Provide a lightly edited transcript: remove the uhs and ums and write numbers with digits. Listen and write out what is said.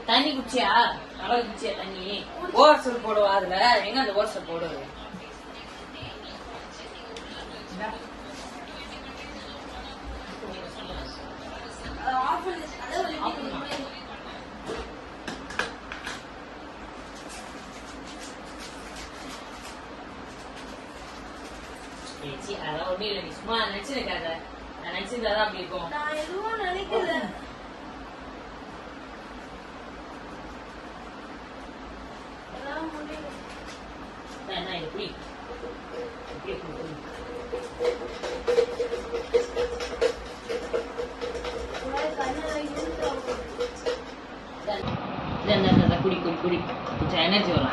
தண்ணி குச்சியா? அளவு குச்சியா தண்ணி? ஓவர்சல் போடுவா அதுல? எங்க அந்த ஓவர்சல் போடுவது? அதெல்லாம் ஒண்ணு இல்லை, நீ சும்மா நினைச்சிருக்காத. நான் நினைச்சிருந்தாதான் அப்படி இருக்கும். நான் எதுவும் நினைக்கல. என்ன எப்படி குடி குடி குடி, கொஞ்சம் எனர்ஜி வரும்.